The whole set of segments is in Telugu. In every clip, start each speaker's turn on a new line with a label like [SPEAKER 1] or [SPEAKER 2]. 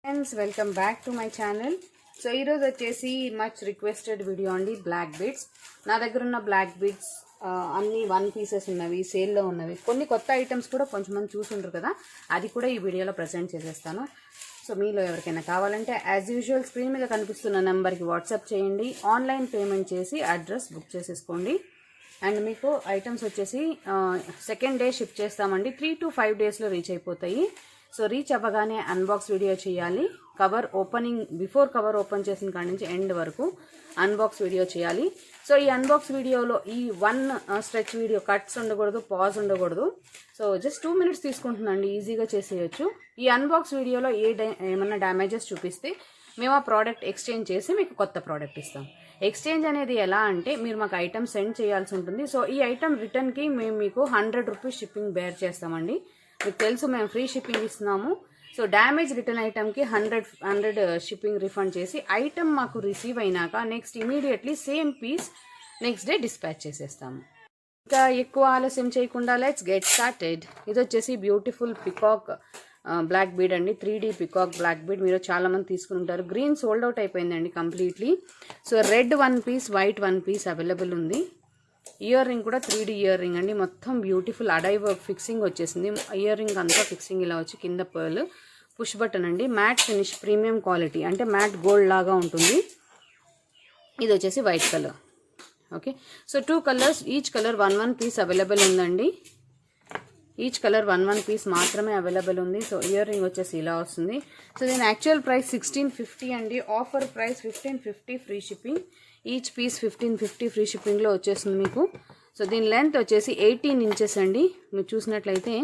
[SPEAKER 1] Friends welcome back to my channel. So ఈరోజు వచ్చేసి మచ్ రిక్వెస్టెడ్ వీడియో అండి, బ్లాక్ బీడ్స్. నా దగ్గర ఉన్న బ్లాక్ బీడ్స్ అన్నీ 1 పీసెస్ ఉన్నవి, సేల్లో ఉన్నవి, కొన్ని కొత్త ఐటమ్స్ కూడా కొంచెం మంది చూసుంటారు కదా, అది కూడా ఈ వీడియోలో ప్రజెంట్ చేసేస్తాను. సో మీలో ఎవరికైనా కావాలంటే యాజ్ యూజువల్ స్క్రీన్ మీద కనిపిస్తున్న నెంబర్కి వాట్సాప్ చేయండి, ఆన్లైన్ పేమెంట్ చేసి అడ్రస్ బుక్ చేసేసుకోండి. అండ్ మీకు ఐటమ్స్ వచ్చేసి సెకండ్ డే షిప్ చేస్తామండి. 3 to 5 డేస్లో రీచ్ అయిపోతాయి. సో రీచ్ అవ్వగానే అన్బాక్స్ వీడియో చేయాలి. Cover opening before cover open చేసిన కాడి నుంచి ఎండ్ వరకు అన్బాక్స్ వీడియో చేయాలి. సో ఈ అన్బాక్స్ వీడియోలో ఈ 1 స్ట్రెచ్ వీడియో కట్స్ ఉండకూడదు, పాజ్ ఉండకూడదు. సో జస్ట్ 2 minutes తీసుకుంటుందండి, ఈజీగా చేసేయచ్చు. ఈ అన్బాక్స్ వీడియోలో ఏమన్నా డ్యామేజెస్ చూపిస్తే మేము ఆ ప్రోడక్ట్ ఎక్స్చేంజ్ చేసి మీకు కొత్త ప్రోడక్ట్ ఇస్తాం. ఎక్స్చేంజ్ అనేది ఎలా అంటే మీరు మాకు ఐటమ్ సెండ్ చేయాల్సి ఉంటుంది. సో ఈ ఐటమ్ రిటర్న్కి మేము మీకు 100 రూపీస్ షిప్పింగ్ బేర్ చేస్తామండి. మీకు తెలుసు మేము ఫ్రీ షిప్పింగ్ ఇస్తున్నాము. సో డ్యామేజ్ రిటర్న్ ఐటమ్కి 100 షిప్పింగ్ రిఫండ్ చేసి ఐటమ్ మాకు రిసీవ్ అయినాక next immediately same piece next day dispatch చేసేస్తాము. ఇంకా ఎక్కువ ఆలస్యం చేయకుండా లెట్స్ గెట్ స్టార్టెడ్. ఇది వచ్చేసి బ్యూటిఫుల్ పికాక్ బ్లాక్ బీడ్ అండి, 3D పికాక్ బ్లాక్ బీడ్. మీరు చాలామంది తీసుకుని ఉంటారు. గ్రీన్ సోల్డ్ అవుట్ అయిపోయిందండి completely. So red 1 piece, white 1 piece available ఉంది. ఇయర్ రింగ్ కూడా 3D ఇయర్ రింగ్ అండి, మొత్తం బ్యూటిఫుల్ అడై వర్క్ ఫిక్సింగ్ వచ్చేసింది. ఇయర్ రింగ్ అంతా ఫిక్సింగ్ ఇలా వచ్చి కింద పర్ల్, పుష్ బటన్ అండి, మ్యాట్ ఫినిష్, ప్రీమియం క్వాలిటీ అంటే మ్యాట్ గోల్డ్ లాగా ఉంటుంది. ఇది వచ్చేసి white colour. Okay, so 2 colours, each colour 1 piece available ఉందండి. ఈచ్ కలర్ 1 piece మాత్రమే అవైలబుల్ ఉంది. సో ఇయర్ రింగ్ వచ్చేసి ఇలా వస్తుంది. సో దీని యాక్చువల్ ప్రైస్ 1650 అండి, offer price 1550 free shipping. Each piece 1550 free షిప్పింగ్లో వచ్చేస్తుంది మీకు. సో దీని లెంత్ వచ్చేసి 18 inches అండి. మీరు చూసినట్లయితే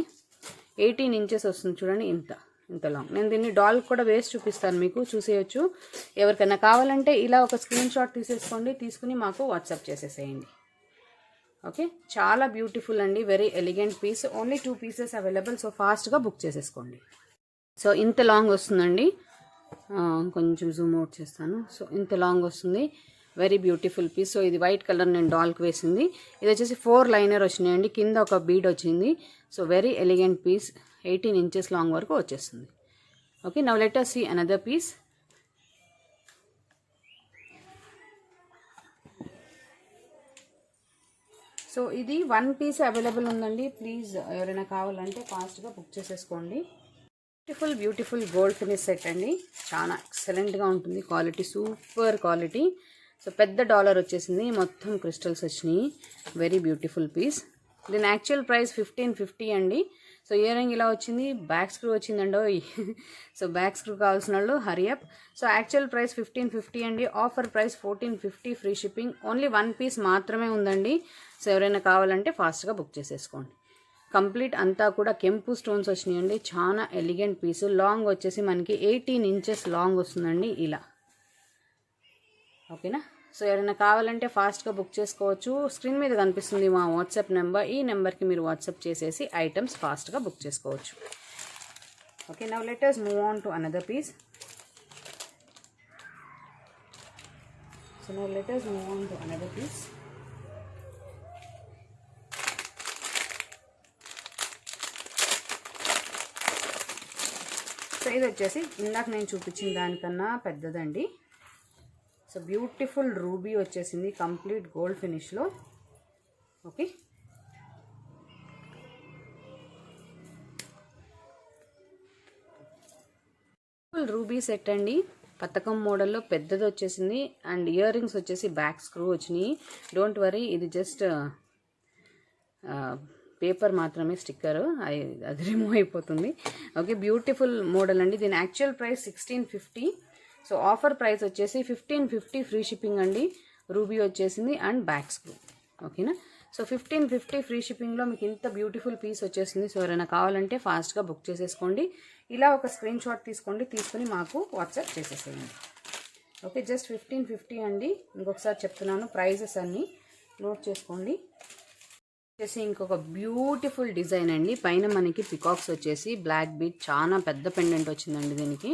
[SPEAKER 1] 18 inches వస్తుంది చూడండి, ఇంత లాంగ్. నేను దీన్ని డాల్ కూడా వేసి చూపిస్తాను, మీకు చూసేయచ్చు. ఎవరికైనా కావాలంటే ఇలా ఒక స్క్రీన్ షాట్ తీసేసుకోండి, తీసుకుని మాకు వాట్సాప్ చేసేసేయండి. ఓకే, చాలా బ్యూటిఫుల్ అండి, very elegant piece. Only 2 pieces available. So ఫాస్ట్గా బుక్ చేసేసుకోండి. సో ఇంత లాంగ్ వస్తుందండి, కొంచెం జూమ్ అవుట్ చేస్తాను. సో ఇంత లాంగ్ వస్తుంది, వెరీ బ్యూటిఫుల్ పీస్. సో ఇది వైట్ కలర్ నేను డాల్కి వేసింది. ఇది వచ్చేసి 4 liner వచ్చినాయండి, కింద ఒక బీడ్ వచ్చింది. So very elegant piece, 18 inches long వరకు వచ్చేస్తుంది. Okay, now let us see another piece. So ఇది 1 piece అవైలబుల్ ఉందండి. ప్లీజ్ ఎవరైనా కావాలంటే ఫాస్ట్గా బుక్ చేసేసుకోండి. బ్యూటిఫుల్ గోల్డ్ ఫినిష్ సెట్ అండి, చాలా ఎక్సలెంట్గా ఉంటుంది, క్వాలిటీ సూపర్ క్వాలిటీ. సో పెద్ద డాలర్ వచ్చేసింది, మొత్తం క్రిస్టల్స్ వచ్చినాయి, వెరీ బ్యూటిఫుల్ పీస్. దీని యాక్చువల్ ప్రైస్ 1550 అండి. సో ఇయర్ రింగ్ ఇలా వచ్చింది, బ్యాక్ స్క్రూ వచ్చిందండో. సో బ్యాక్ స్క్రూ కావాల్సిన వాళ్ళు హరియప్. సో యాక్చువల్ ప్రైస్ 1550 అండి, offer price 1450 free shipping. Only 1 piece మాత్రమే ఉందండి. సో ఎవరైనా కావాలంటే ఫాస్ట్గా బుక్ చేసేసుకోండి. కంప్లీట్ అంతా కూడా కెంపు స్టోన్స్ వచ్చినాయండి, చాలా ఎలిగెంట్ పీసు. లాంగ్ వచ్చేసి మనకి 18 inches లాంగ్ వస్తుందండి ఇలా. ఓకేనా, సో ఎవరైనా కావాలంటే ఫాస్ట్గా బుక్ చేసుకోవచ్చు. స్క్రీన్ మీద కనిపిస్తుంది మా వాట్సాప్ నెంబర్, ఈ నెంబర్కి మీరు వాట్సాప్ చేసేసి ఐటమ్స్ ఫాస్ట్గా బుక్ చేసుకోవచ్చు. Okay, now let us move on to another piece. So now let us move on to another piece. So ఇది వచ్చేసి ఇందాక నేను చూపించిన దానికన్నా పెద్దదండి. సో బ్యూటిఫుల్ రూబీ వచ్చేసింది, కంప్లీట్ గోల్డ్ ఫినిష్లో. ఓకే, రూబీ సెట్ అండి, పతకం మోడల్లో పెద్దది వచ్చేసింది. అండ్ ఇయర్ రింగ్స్ వచ్చేసి బ్యాక్ స్క్రూ వచ్చినాయి. డోంట్ వరీ, ఇది జస్ట్ పేపర్ మాత్రమే, స్టిక్కర్, అది రిమూవ్ అయిపోతుంది. ఓకే, బ్యూటిఫుల్ మోడల్ అండి. దీని actual price 1650. So offer price వచ్చేసి 1550 ఫ్రీ షిప్పింగ్ అండి. రూబీ వచ్చేసింది అండ్ బ్యాక్ స్క్రూ. ఓకేనా, సో 1550 ఫ్రీ షిప్పింగ్లో మీకు ఇంత బ్యూటిఫుల్ పీస్ వచ్చేసింది. సో ఎవరైనా కావాలంటే ఫాస్ట్గా బుక్ చేసేసుకోండి. ఇలా ఒక స్క్రీన్ షాట్ తీసుకోండి, తీసుకుని మాకు వాట్సాప్ చేసేసేయండి. ఓకే, జస్ట్ 1550 అండి. ఇంకొకసారి చెప్తున్నాను, ప్రైజెస్ అన్నీ నోట్ చేసుకోండి. వచ్చేసి ఇంకొక బ్యూటిఫుల్ డిజైన్ అండి, పైన మనకి పికాక్స్ వచ్చేసి బ్లాక్ బీట్, చాలా పెద్ద పెండెంట్ వచ్చిందండి దీనికి.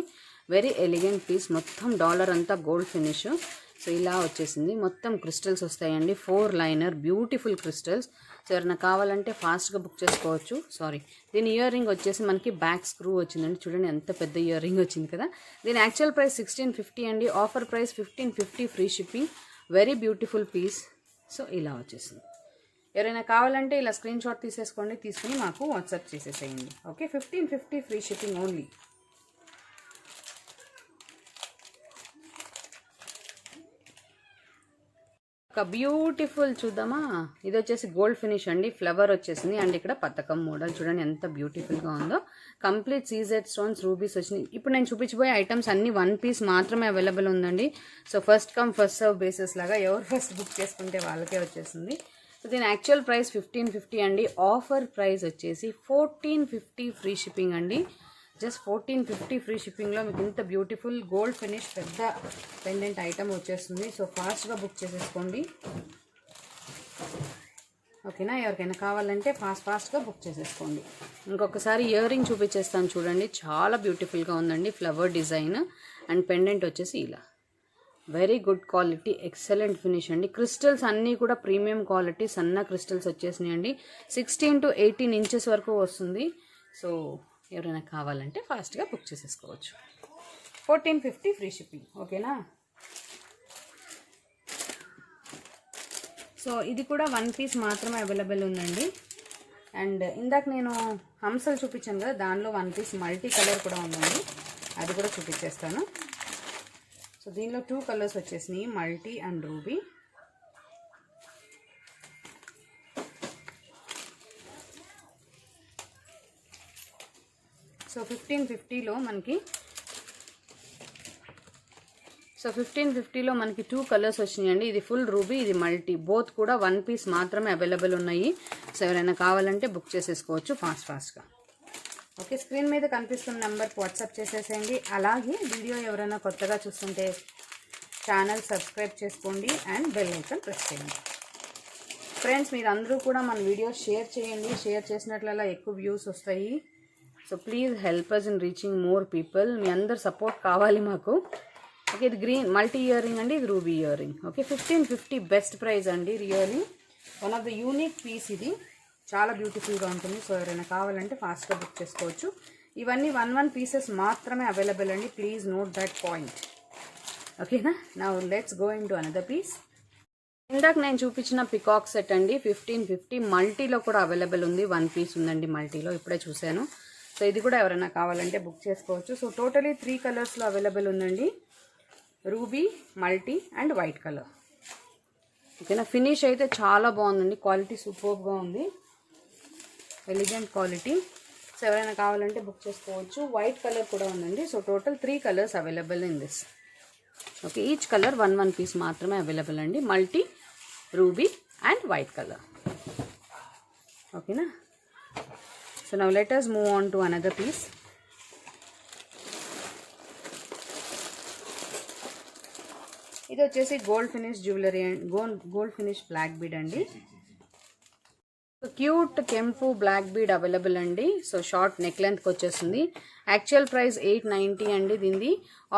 [SPEAKER 1] వెరీ ఎలిగెంట్ పీస్, మొత్తం డాలర్ అంతా గోల్డ్ ఫినిష్. సో ఇలా వచ్చేసింది, మొత్తం క్రిస్టల్స్ వస్తాయండి, 4 లైనర్ బ్యూటిఫుల్ క్రిస్టల్స్. సో ఎవరైనా కావాలంటే ఫాస్ట్గా బుక్ చేసుకోవచ్చు. సారీ, దీని ఇయర్ రింగ్ వచ్చేసి మనకి బ్యాక్ స్క్రూ వచ్చిందండి. చూడండి ఎంత పెద్ద ఇయర్ రింగ్ వచ్చింది కదా. దీని యాక్చువల్ ప్రైస్ 1650 అండి, offer price 1550 free shipping. Very beautiful piece. So ఇలా వచ్చేసింది. ఎవరైనా కావాలంటే ఇలా స్క్రీన్ షాట్ తీసేసుకోండి, తీసుకుని మాకు వాట్సాప్ చేసేసేయండి. Okay, 1550 free shipping only. ఒక బ్యూటిఫుల్ చూద్దామా, ఇది వచ్చేసి గోల్డ్ ఫినిష్ అండి, ఫ్లవర్ వచ్చేసింది అండ్ ఇక్కడ పతకం మోడల్ చూడండి ఎంత బ్యూటిఫుల్గా ఉందో. కంప్లీట్ సీజెడ్ స్టోన్స్ రూబీస్ వచ్చినాయి. ఇప్పుడు నేను చూపించబోయే ఐటమ్స్ అన్ని 1 పీస్ మాత్రమే అవైలబుల్ ఉందండి. So first come first serve basis లాగా ఎవరు ఫస్ట్ బుక్ చేసుకుంటే వాళ్ళకే వచ్చేసింది. సో దీని యాక్చువల్ ప్రైస్ 1550 అండి, ఆఫర్ ప్రైస్ వచ్చేసి 1450 ఫ్రీ షిప్పింగ్ అండి. జస్ట్ 1450 ఫ్రీ షిప్పింగ్లో మీకు ఇంత బ్యూటిఫుల్ గోల్డ్ ఫినిష్ పెద్ద పెండెంట్ ఐటమ్ వచ్చేస్తుంది. సో ఫాస్ట్గా బుక్ చేసేసుకోండి, ఓకేనా. ఎవరికైనా కావాలంటే ఫాస్ట్గా బుక్ చేసేసుకోండి. ఇంకొకసారి ఇయర్ రింగ్ చూపించేస్తాను చూడండి, చాలా బ్యూటిఫుల్గా ఉందండి, ఫ్లవర్ డిజైన్ అండ్ పెండెంట్ వచ్చేసి ఇలా. Very good quality, excellent finish అండి. క్రిస్టల్స్ అన్నీ కూడా ప్రీమియం క్వాలిటీ సన్న క్రిస్టల్స్ వచ్చేసినాయి అండి. 16 to 18 ఇంచెస్ వరకు వస్తుంది. సో ఎవరైనా కావాలంటే ఫాస్ట్గా బుక్ చేసేసుకోవచ్చు. 1450 ఫ్రీ షిప్పింగ్, ఓకేనా. సో ఇది కూడా 1 పీస్ మాత్రమే అవైలబుల్ ఉందండి. అండ్ ఇందాక నేను హంసలు చూపించాను కదా, దానిలో 1 పీస్ మల్టీ కలర్ కూడా ఉందండి, అది కూడా చూపించేస్తాను. సో దీనిలో 2 కలర్స్ వచ్చేసినాయి, మల్టీ అండ్ రూబీ. సో 1550లో మనకి 2 కలర్స్ వచ్చినాయండి. ఇది ఫుల్ రూబీ, ఇది మల్టీ, బోత్ కూడా 1 పీస్ మాత్రమే అవైలబుల్ ఉన్నాయి. సో ఎవరైనా కావాలంటే బుక్ చేసేసుకోవచ్చు ఫాస్ట్గా. ఓకే, స్క్రీన్ మీద కనిపిస్తున్న నెంబర్కి వాట్సాప్ చేసేసేయండి. అలాగే వీడియో ఎవరైనా కొత్తగా చూస్తుంటే ఛానల్ సబ్స్క్రైబ్ చేసుకోండి అండ్ బెల్ ఐకాన్ ప్రెస్ చేయండి. ఫ్రెండ్స్, మీరు అందరూ కూడా మన వీడియో షేర్ చేయండి, షేర్ చేసినట్లలా ఎక్కువ వ్యూస్ వస్తాయి. So please help us in reaching more people. మీ అందరు సపోర్ట్ కావాలి మాకు. ఓకే, ఇది గ్రీన్ మల్టీ ఇయర్ రింగ్ అండి, ఇది ruby ear ring. Okay, 1550 best price అండి, really one of the unique piece. ఇది చాలా బ్యూటిఫుల్గా ఉంటుంది. సో ఎవరైనా కావాలంటే ఫాస్ట్గా బుక్ చేసుకోవచ్చు. ఇవన్నీ 1 పీసెస్ మాత్రమే అవైలబుల్ అండి, ప్లీజ్ నోట్ దట్ పాయింట్. ఓకేనా. Now let's go into another piece. ఇందాక నేను చూపించిన పికాక్ సెట్ అండి, 1550 మల్టీలో కూడా అవైలబుల్ ఉంది. 1 పీస్ ఉందండి మల్టీలో, ఇప్పుడే చూశాను. సో ఇది కూడా ఎవరైనా కావాలంటే బుక్ చేసుకోవచ్చు. సో టోటలీ 3 కలర్స్లో అవైలబుల్ ఉందండి, ruby, multi and white colour. ఓకేనా. ఫినిష్ అయితే చాలా బాగుందండి, క్వాలిటీ సూపర్గా ఉంది, ఎలిగెంట్ క్వాలిటీ. సో ఎవరైనా కావాలంటే బుక్ చేసుకోవచ్చు. వైట్ కలర్ కూడా ఉందండి. So total 3 colours available in this. Okay, each colour 1 piece మాత్రమే అవైలబుల్ అండి, multi, ruby and white colour. ఓకేనా. So now let us move on to another piece. ఇది వచ్చేసి gold finish jewellery and gold finish black bead అండి. క్యూట్ కెంపు బ్లాక్ బీడ్ అవైలబుల్ అండి. సో షార్ట్ నెక్ లెంత్కి వచ్చేస్తుంది. యాక్చువల్ ప్రైస్ 890 అండి, దీనిది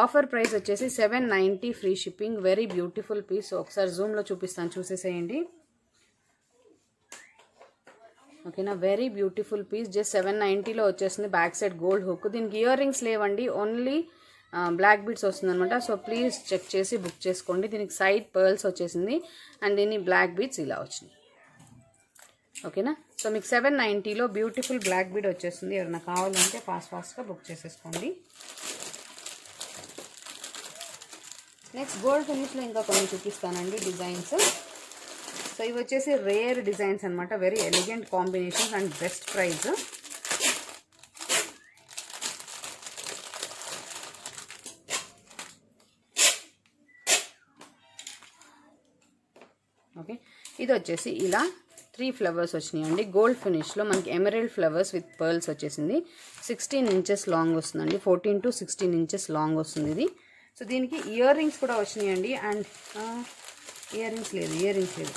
[SPEAKER 1] ఆఫర్ ప్రైస్ వచ్చేసి 790 free shipping. Very beautiful piece. ఒకసారి జూమ్లో చూపిస్తాను, చూసేసేయండి. ఓకేనా, వెరీ బ్యూటిఫుల్ పీస్. జస్ట్ 790లో వచ్చేస్తుంది. Back side gold hook. దీనికి ఇయర్ రింగ్స్ లేవండి, ఓన్లీ బ్లాక్ బీడ్స్ వస్తుంది అనమాట. సో ప్లీజ్ చెక్ చేసి బుక్ చేసుకోండి. దీనికి సైడ్ పర్ల్స్ వచ్చేసింది అండ్ దీని బ్లాక్ బీడ్స్ ఇలా వచ్చినాయి. ఓకేనా. సో మీకు 790లో బ్యూటిఫుల్ బ్లాక్ బీడ్ వచ్చేస్తుంది. ఎవరైనా కావాలంటే ఫాస్ట్గా బుక్ చేసేసుకోండి. నెక్స్ట్ గోల్డ్ ఫినిష్లో ఇంకా కొన్ని చూపిస్తానండి డిజైన్స్. సో ఇవి వచ్చేసి రేర్ డిజైన్స్ అనమాట, very elegant combinations and best price. Okay, ఇది వచ్చేసి ఇలా 3 ఫ్లవర్స్ వచ్చినాయండి. గోల్డ్ ఫినిష్లో మనకి ఎమరల్డ్ ఫ్లవర్స్ విత్ పర్ల్స్ వచ్చేసింది. 16 ఇంచెస్ లాంగ్ వస్తుందండి, 14 to 16 ఇంచెస్ లాంగ్ వస్తుంది ఇది. సో దీనికి ఇయర్ రింగ్స్ కూడా వచ్చినాయండి. అండ్ ఇయర్ రింగ్స్ లేదు,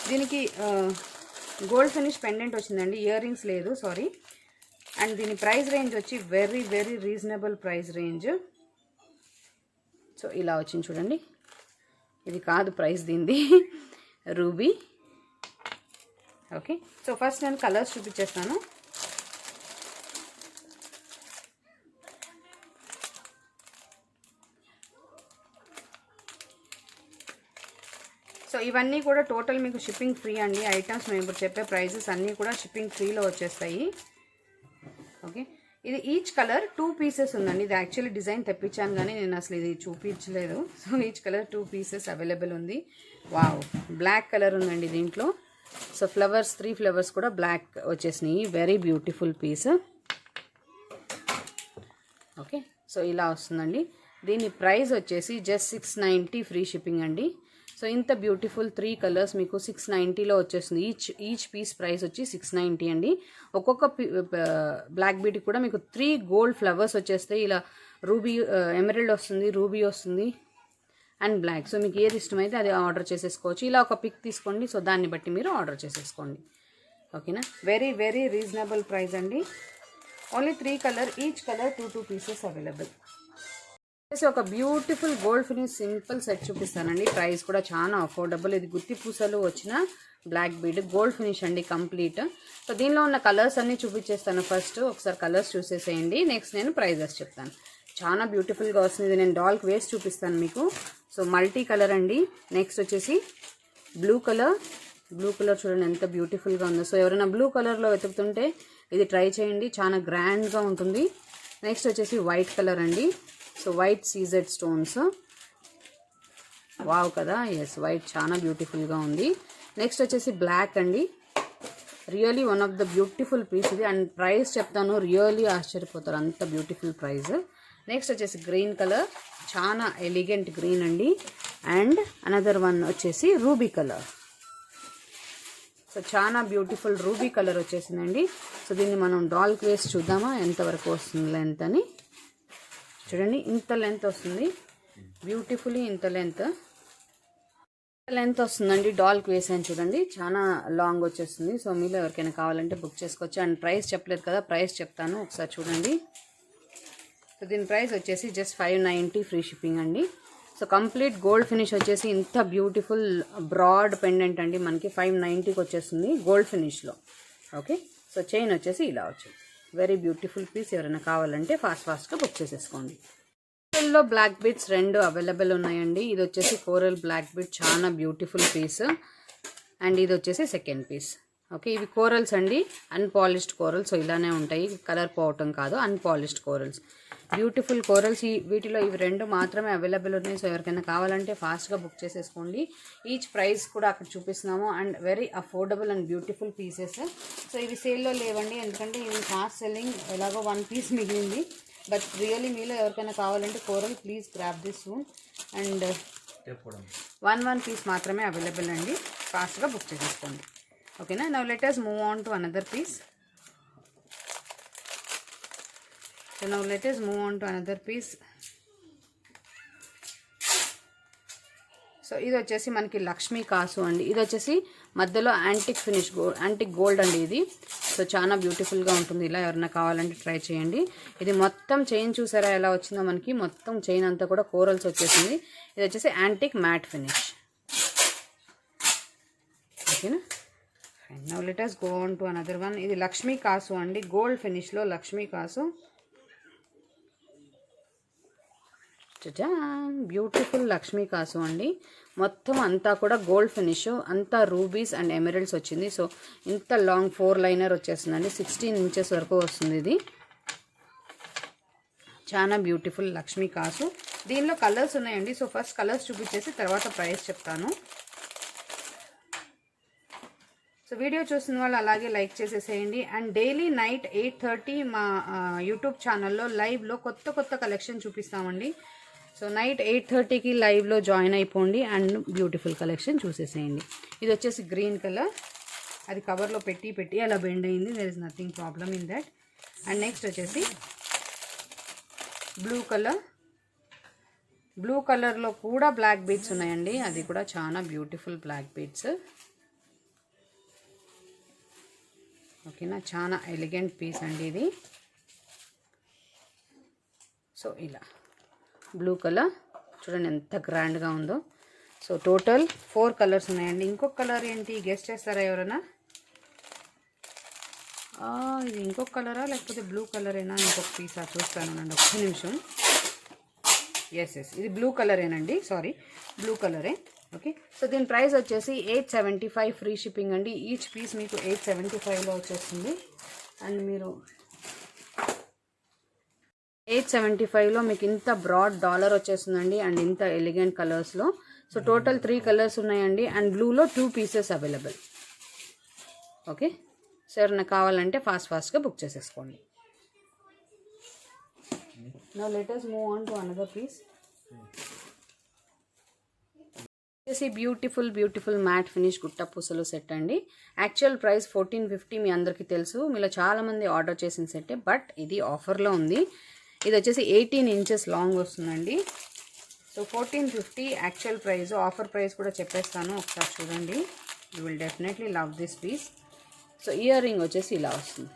[SPEAKER 1] దీనికి గోల్డ్ ఫినిష్ పెండెంట్ వచ్చిందండి, ఇయర్ రింగ్స్ లేదు, సారీ. అండ్ దీని ప్రైస్ రేంజ్ వచ్చి very very reasonable price range. So ఇలా వచ్చింది చూడండి, ఇది కాదు ప్రైస్ దీనిది, రూబీ. ఓకే, సో ఫస్ట్ నేను కలర్స్ చూపించేస్తాను. సో ఇవన్నీ కూడా టోటల్ మీకు షిప్పింగ్ ఫ్రీ అండి. ఐటమ్స్ మేము ఇప్పుడు చెప్పే ప్రైజెస్ అన్నీ కూడా షిప్పింగ్ ఫ్రీలో వచ్చేస్తాయి. ఓకే, ఇది ఈచ్ కలర్ 2 పీసెస్ ఉందండి. ఇది యాక్చువల్లీ డిజైన్ తెప్పించాను కానీ నేను అసలు ఇది చూపించలేదు. So each colour 2 pieces available ఉంది. వావ్, బ్లాక్ కలర్ ఉందండి దీంట్లో. సో ఫ్లవర్స్ 3 ఫ్లవర్స్ కూడా బ్లాక్ వచ్చేసినాయి. Very beautiful piece. Okay, so ఇలా వస్తుందండి. దీని ప్రైస్ వచ్చేసి జస్ట్ 690 ఫ్రీ షిప్పింగ్ అండి. సో ఇంత బ్యూటిఫుల్ 3 కలర్స్ మీకు 690లో వచ్చేస్తుంది. ఈచ్ పీస్ ప్రైస్ వచ్చి 690 అండి. ఒక్కొక్క బ్లాక్ బీడ్కి కూడా మీకు 3 గోల్డ్ ఫ్లవర్స్ వచ్చేస్తాయి. ఇలా రూబీ, ఎమరల్డ్ వస్తుంది, రూబీ వస్తుంది అండ్ బ్లాక్. సో మీకు ఏది ఇష్టమైతే అది ఆర్డర్ చేసేసుకోవచ్చు. ఇలా ఒక పిక్ తీసుకోండి. సో దాన్ని బట్టి మీరు ఆర్డర్ చేసేసుకోండి. ఓకేనా, వెరీ వెరీ రీజనబుల్ ప్రైస్ అండి. Only 3 colour, each colour 2 pieces available. ఒక beautiful gold finish simple set చూపిస్తానండి. ప్రైస్ కూడా చాలా అఫోర్డబుల్. ఇది గుత్తి పూసలు వచ్చిన బ్లాక్ బీడ్ గోల్డ్ ఫినిష్ అండి కంప్లీట్. సో దీనిలో ఉన్న కలర్స్ అన్నీ చూపించేస్తాను. ఫస్ట్ ఒకసారి కలర్స్ చూసేసేయండి, నెక్స్ట్ నేను ప్రైజెస్ చెప్తాను. చాలా బ్యూటిఫుల్గా వస్తుంది. ఇది నేను డాల్కి వేసి చూపిస్తాను మీకు. సో మల్టీ కలర్ అండి. నెక్స్ట్ వచ్చేసి బ్లూ కలర్. బ్లూ కలర్ చూడండి ఎంత బ్యూటిఫుల్గా ఉందో. సో ఎవరైనా బ్లూ కలర్లో వెతుకుతుంటే ఇది ట్రై చేయండి, చాలా గ్రాండ్గా ఉంటుంది. నెక్స్ట్ వచ్చేసి వైట్ కలర్ అండి. So white CZ stones, wow కదా. ఎస్, వైట్ చాలా బ్యూటిఫుల్గా ఉంది. నెక్స్ట్ వచ్చేసి బ్లాక్ అండి. Really one of the beautiful piece ఇది. అండ్ ప్రైస్ చెప్తాను, రియలీ ఆశ్చర్యపోతారు, అంత బ్యూటిఫుల్ ప్రైస్. నెక్స్ట్ వచ్చేసి గ్రీన్ కలర్, చాలా ఎలిగెంట్ గ్రీన్ అండి. అండ్ అనదర్ వన్ వచ్చేసి రూబీ కలర్. సో చాలా బ్యూటిఫుల్ రూబీ కలర్ వచ్చేసిందండి. సో దీన్ని మనం డాల్కి వేసి చూద్దామా ఎంతవరకు వస్తుంది లెంత్ అని. చూడండి ఇంత లెంత్ వస్తుంది, బ్యూటిఫుల్లీ ఇంత లెంత్ వస్తుందండి. డాల్కి వేసాను చూడండి, చాలా లాంగ్ వచ్చేస్తుంది. సో మీలో ఎవరికైనా కావాలంటే బుక్ చేసుకోవచ్చు. అండ్ ప్రైస్ చెప్పలేదు కదా, ప్రైస్ చెప్తాను ఒకసారి చూడండి. సో దీని ప్రైస్ వచ్చేసి జస్ట్ 590 ఫ్రీ షిప్పింగ్ అండి. సో కంప్లీట్ గోల్డ్ ఫినిష్ వచ్చేసి ఇంత బ్యూటిఫుల్ బ్రాడ్ పెండెంట్ అండి మనకి 590కి వచ్చేస్తుంది గోల్డ్ ఫినిష్లో. ఓకే, సో చైన్ వచ్చేసి ఇలా వచ్చింది. Very beautiful piece. ఎవరైనా కావాలంటే ఫాస్ట్గా బుక్ చేసేసుకోండి. కోరల్లో బ్లాక్ బీడ్స్ 2 అవైలబుల్ ఉన్నాయండి. ఇది వచ్చేసి కోరల్ బ్లాక్ బీడ్, చాలా బ్యూటిఫుల్ పీస్. అండ్ ఇది వచ్చేసి సెకండ్ పీస్. ఓకే, ఇవి కోరల్స్ అండి, అన్పాలిష్డ్ కోరల్స్. సో ఇలానే ఉంటాయి, కలర్ పోవటం కాదు, అన్పాలిష్డ్ కోరల్స్. Beautiful corals. వీటిలో ఇవి 2 మాత్రమే అవైలబుల్ ఉన్నాయి. సో ఎవరికైనా కావాలంటే ఫాస్ట్గా బుక్ చేసేసుకోండి. ఈచ్ ప్రైస్ కూడా అక్కడ చూపిస్తున్నాము. And very affordable and beautiful pieces. So ఇవి సేల్లో లేవండి, ఎందుకంటే ఇవి ఫాస్ట్ సెల్లింగ్. ఎలాగో 1 పీస్ మిగిలింది. బట్ రియలీ మీలో ఎవరికైనా కావాలంటే coral please grab this soon. And 1 piece మాత్రమే అవైలబుల్ అండి, ఫాస్ట్గా బుక్ చేసేసుకోండి. ఓకేనా, now let us move on to another piece. So now let us move on to another piece. So ఇది వచ్చేసి మనకి లక్ష్మీ కాసు అండి. ఇది వచ్చేసి మధ్యలో యాంటిక్ గోల్డ్ అండి ఇది. సో చాలా బ్యూటిఫుల్గా ఉంటుంది. ఇలా ఎవరైనా కావాలంటే ట్రై చేయండి. ఇది మొత్తం చైన్ చూసారా ఎలా వచ్చిందో మనకి. మొత్తం చైన్ అంతా కూడా కోరల్స్ వచ్చేసింది. ఇది వచ్చేసి యాంటిక్ మ్యాట్ ఫినిష్. ఓకేనా, now let us go on to another one. ఇది లక్ష్మీ కాసు అండి, గోల్డ్ ఫినిష్లో లక్ష్మీ కాసు. బ్యూటిఫుల్ లక్ష్మీ కాసు అండి. మొత్తం అంతా కూడా గోల్డ్ ఫినిష్, అంతా రూబీస్ అండ్ ఎమరల్డ్స్ వచ్చింది. సో ఇంత లాంగ్ 4 లైనర్ వచ్చేస్తుందండి, 16 ఇంచెస్ వరకు వస్తుంది ఇది. చాలా బ్యూటిఫుల్ లక్ష్మీ కాసు. దీనిలో కలర్స్ ఉన్నాయండి. సో ఫస్ట్ కలర్స్ చూపించేసి తర్వాత ప్రైస్ చెప్తాను. సో వీడియో చూస్తున్న వాళ్ళు అలాగే లైక్ చేసేసేయండి. అండ్ డైలీ నైట్ 8:30 మా యూట్యూబ్ ఛానల్లో లైవ్లో కొత్త కలెక్షన్ చూపిస్తామండి. సో నైట్ 8:30కి లైవ్లో జాయిన్ అయిపోండి అండ్ బ్యూటిఫుల్ కలెక్షన్ చూసేసేయండి. ఇది వచ్చేసి గ్రీన్ కలర్. అది కవర్లో పెట్టి అలా బెండ్ అయింది. There is nothing problem in that. And next వచ్చేసి బ్లూ కలర్. బ్లూ కలర్లో కూడా బ్లాక్ బీడ్స్ ఉన్నాయండి. అది కూడా చాలా బ్యూటిఫుల్ బ్లాక్ బీడ్స్. ఓకేనా, చాలా ఎలిగెంట్ పీస్ అండి ఇది. సో ఇలా బ్లూ కలర్ చూడండి ఎంత గ్రాండ్గా ఉందో. సో టోటల్ 4 కలర్స్ ఉన్నాయండి. ఇంకొక కలర్ ఏంటి గెస్ట్ చేస్తారా ఎవరైనా? ఇది ఇంకొక కలరా లేకపోతే బ్లూ కలరేనా? ఇంకొక పీసా చూస్తానండి, ఒక్క నిమిషం. ఎస్ ఇది బ్లూ కలరేనండి, సారీ బ్లూ కలరే. ఓకే, సో దీని ప్రైస్ వచ్చేసి 875 ఫ్రీ షిప్పింగ్ అండి. ఈచ్ పీస్ మీకు 875లో వచ్చేస్తుంది. అండ్ మీరు 875లో మీకు ఇంత బ్రాడ్ డాలర్ వచ్చేస్తుందండి అండ్ ఇంత ఎలిగెంట్ కలర్స్లో. సో టోటల్ 3 కలర్స్ ఉన్నాయండి అండ్ బ్లూలో 2 పీసెస్ అవైలబుల్. ఓకే, సో ఎవరైనా కావాలంటే ఫాస్ట్గా బుక్ చేసేసుకోండి. Now let us move on to another piece. This is beautiful matte finish గుట్ట పూసలు సెట్ అండి. యాక్చువల్ ప్రైస్ 1450 మీ అందరికీ తెలుసు. మీలో చాలామంది ఆర్డర్ చేసిన సెట్టే, బట్ ఇది ఆఫర్లో ఉంది. ఇది వచ్చేసి 18 ఇంచెస్ లాంగ్ వస్తుందండి. So 1450 actual price. Offer price కూడా చెప్పేస్తాను, ఒకసారి చూడండి. You will definitely love this piece. So ear ring వచ్చేసి ఇలా వస్తుంది.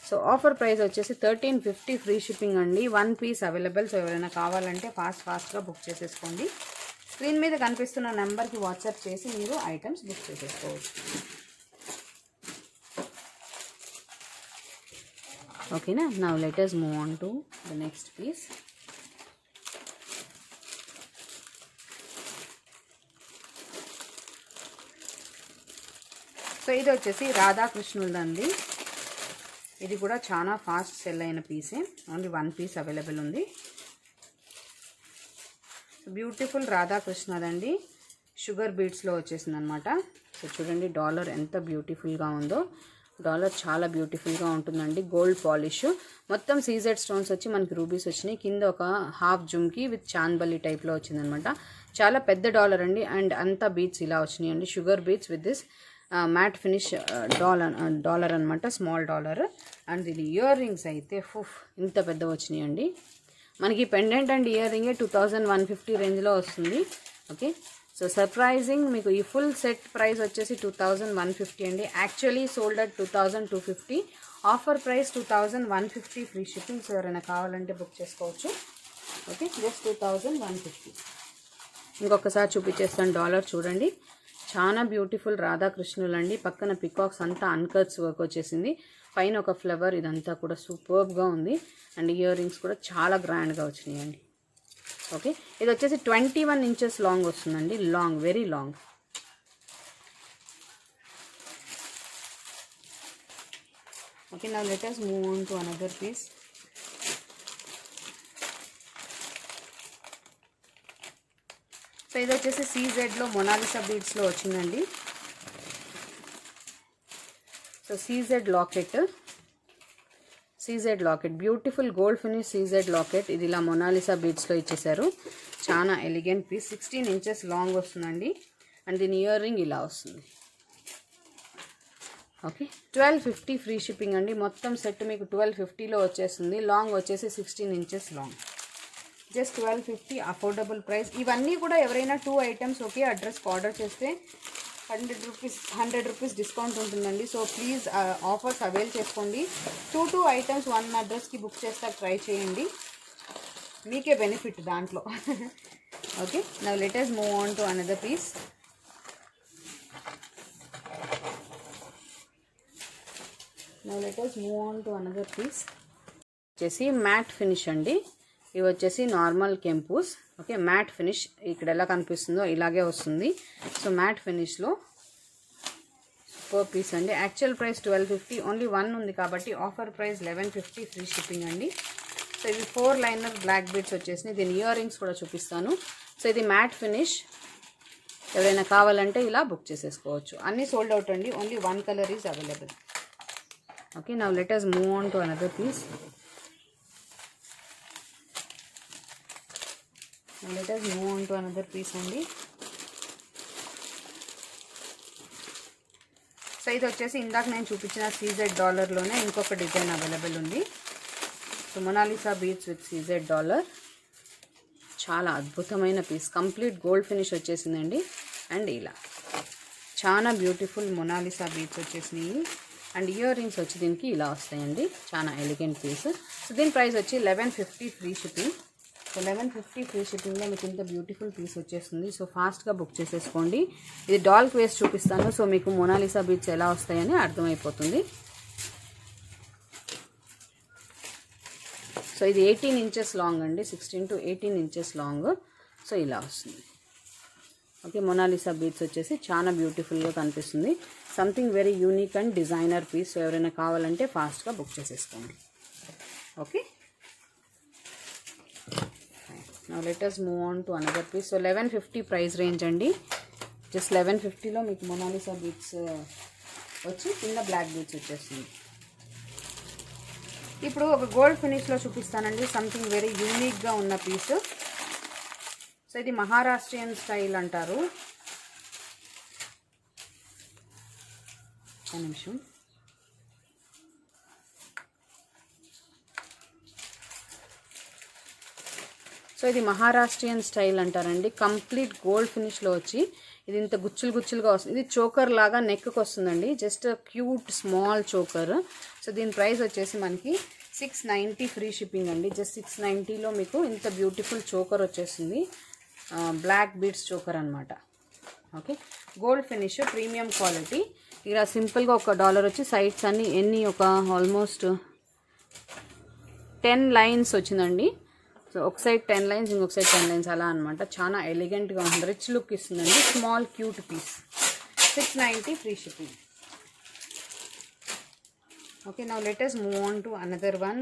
[SPEAKER 1] సో ఆఫర్ ప్రైస్ వచ్చేసి 1350 ఫ్రీ షిప్పింగ్ అండి. 1 పీస్ అవైలబుల్. సో ఎవరైనా కావాలంటే ఫాస్ట్గా బుక్ చేసేసుకోండి. స్క్రీన్ మీద కనిపిస్తున్న నెంబర్కి వాట్సాప్ చేసి మీరు ఐటమ్స్ బుక్ చేసేసుకోవచ్చు. ఓకేనా? Now let us move on to the next piece. So ఇది వచ్చేసి రాధాకృష్ణులదండి. ఇది కూడా చాలా ఫాస్ట్ సెల్ అయిన పీసే. ఓన్లీ 1 పీస్ అవైలబుల్ ఉంది. బ్యూటిఫుల్ రాధాకృష్ణదండి. షుగర్ బీడ్స్లో వచ్చేసింది అనమాట. సో చూడండి డాలర్ ఎంత బ్యూటిఫుల్గా ఉందో. డాలర్ చాలా బ్యూటిఫుల్గా ఉంటుందండి. గోల్డ్ పాలిష్, మొత్తం సీజెడ్ స్టోన్స్ వచ్చి మనకి రూబీస్ వచ్చినాయి. కింద ఒక హాఫ్ జుమ్కి విత్ చాందబల్లి టైప్లో వచ్చిందనమాట. చాలా పెద్ద డాలర్ అండి. అండ్ అంతా బీడ్స్ ఇలా వచ్చినాయి అండి, sugar beads with this matte finish dollar అనమాట, స్మాల్ డాలర్. అండ్ దీని ఇయర్ రింగ్స్ అయితే ఇంత పెద్ద వచ్చినాయండి. మనకి పెండెంట్ అండ్ ఇయర్ రింగే 2150 రేంజ్లో వస్తుంది. ఓకే, సో సర్ప్రైజింగ్ మీకు ఈ ఫుల్ సెట్ ప్రైస్ వచ్చేసి 2150 అండి. Actually sold at 2250. Offer price 2150 free shipping. So ఎవరైనా కావాలంటే బుక్ చేసుకోవచ్చు. Okay, just 2150. ఇంకొకసారి చూపించేస్తాను డాలర్ చూడండి. చాలా బ్యూటిఫుల్ రాధాకృష్ణులు అండి. పక్కన పికాక్స్ అంతా అన్కట్స్ వర్క్ వచ్చేసింది. పైన ఒక ఫ్లవర్, ఇదంతా కూడా సూపర్బ్గా ఉంది. అండ్ ఇయర్ రింగ్స్ కూడా చాలా గ్రాండ్గా వచ్చినాయండి. ఓకే, ఇది వచ్చేసి 21 ఇంచెస్ లాంగ్ వస్తుందండి. Long, very long. Okay, now let us move on to another piece. So ఇది వచ్చేసి సీజెడ్లో మొనాలిసా బీడ్స్లో వచ్చిందండి. So CZ locket beautiful gold finish CZ locket. ఇది ఇలా మొనాలిసా బీడ్స్లో ఇచ్చేసారు. చాలా ఎలిగెంట్ పీస్. 16 ఇంచెస్ లాంగ్ వస్తుందండి. అండ్ దీని ఇయర్ రింగ్ ఇలా వస్తుంది. ఓకే, 1250 ఫ్రీ షిప్పింగ్ అండి. మొత్తం సెట్ మీకు 1250లో వచ్చేస్తుంది. లాంగ్ వచ్చేసి 16 inches long. Just 1250 affordable price. ఇవన్నీ కూడా ఎవరైనా 2 ఐటమ్స్ ఒకే అడ్రస్కి ఆర్డర్ చేస్తే 100 రూపీస్ డిస్కౌంట్ ఉంటుందండి. సో ప్లీజ్ ఆఫర్స్ అవైల్ చేసుకోండి. 2 ఐటమ్స్ 1 అడ్రస్కి బుక్ చేస్తే ట్రై చేయండి, మీకే బెనిఫిట్ దాంట్లో. Okay, now let us move on to another piece. వచ్చేసి మ్యాట్ ఫినిష్ అండి. ఇవి వచ్చేసి నార్మల్ కెంపూస్. ఓకే, మ్యాట్ ఫినిష్ ఇక్కడ ఎలా కనిపిస్తుందో ఇలాగే వస్తుంది. సో మ్యాట్ ఫినిష్లో సూపర్ పీస్ అండి. యాక్చువల్ ప్రైస్ 1250, ఓన్లీ 1 ఉంది కాబట్టి ఆఫర్ ప్రైస్ 1150 ఫ్రీ షిప్పింగ్ అండి. సో ఇది 4 లైనర్ బ్లాక్ బీడ్స్ వచ్చేసినాయి. దీని ఇయర్ రింగ్స్ కూడా చూపిస్తాను. సో ఇది మ్యాట్ ఫినిష్. ఎవరైనా కావాలంటే ఇలా బుక్ చేసేసుకోవచ్చు. అన్నీ సోల్డ్ అవుట్ అండి. Only 1 colour is available. Okay, now let us move on to another piece. అండి. సో ఇది వచ్చేసి ఇందాక నేను చూపించిన సీజెడ్ డాలర్లోనే ఇంకొక డిజైన్ అవైలబుల్ ఉంది. So Mona Lisa beads with CZ dollar. చాలా అద్భుతమైన పీస్. కంప్లీట్ గోల్డ్ ఫినిష్ వచ్చేసిందండి. అండ్ ఇలా చాలా బ్యూటిఫుల్ మొనాలిసా బీడ్స్ వచ్చేసినాయి. అండ్ ఇయర్ రింగ్స్ వచ్చి దీనికి ఇలా వస్తాయండి. చాలా ఎలిగెంట్ పీస్. సో దీని ప్రైస్ వచ్చి 1150 ఫ్రీ షిప్పింగ్. సో 1150 ఫ్రీ షిప్పింగ్లో మీకు ఇంత బ్యూటిఫుల్ పీస్ వచ్చేస్తుంది. సో ఫాస్ట్గా బుక్ చేసేసుకోండి. ఇది డాల్ వేసి చూపిస్తాను, సో మీకు మొనాలిసా బీడ్స్ ఎలా వస్తాయని అర్థమైపోతుంది. సో ఇది 18 ఇంచెస్ లాంగ్ అండి, 16 to 18 ఇంచెస్ లాంగ్. సో ఇలా వస్తుంది. ఓకే, మొనాలిసా బీడ్స్ వచ్చేసి చాలా బ్యూటిఫుల్గా కనిపిస్తుంది. Something very unique and designer piece. So ఎవరైనా కావాలంటే ఫాస్ట్గా బుక్ చేసేసుకోండి. Okay, now let us move on to another piece. So 1150 price range అండి. జస్ట్ 1150లో మీకు మొనాలిసా బీడ్స్ వచ్చి కింద బ్లాక్ బీడ్స్ వచ్చేస్తుంది. ఇప్పుడు ఒక గోల్డ్ ఫినిష్లో చూపిస్తానండి, సంథింగ్ వెరీ యూనిక్గా ఉన్న పీస్. సో ఇది మహారాష్ట్రియన్ స్టైల్ అంటారు. ఒక నిమిషం. సో ఇది మహారాష్ట్రియన్ స్టైల్ అంటారండి. కంప్లీట్ గోల్డ్ ఫినిష్లో వచ్చి ఇది ఇంత గుచ్చులు గుచ్చులుగా వస్తుంది. ఇది చోకర్ లాగా నెక్కి వస్తుందండి, just cute small choker. So దీని ప్రైస్ వచ్చేసి మనకి 690 ఫ్రీ షిప్పింగ్ అండి. జస్ట్ 690లో మీకు ఇంత బ్యూటిఫుల్ చోకర్ వచ్చేస్తుంది. బ్లాక్ బీడ్స్ చోకర్ అనమాట. Okay, gold finish, premium quality. ఇలా సింపుల్గా $1 వచ్చి సైడ్స్ అన్ని ఎన్ని ఒక ఆల్మోస్ట్ 10 లైన్స్ వచ్చిందండి. సో ఒక సైడ్ 10 లైన్స్, ఇంకొక సైడ్ 10 లైన్స్ అలా అనమాట. చాలా ఎలిగెంట్గా ఉంది, రిచ్ లుక్ ఇస్తుందండి. Small cute piece, 690 free shipping. Okay, now let us move on to another one.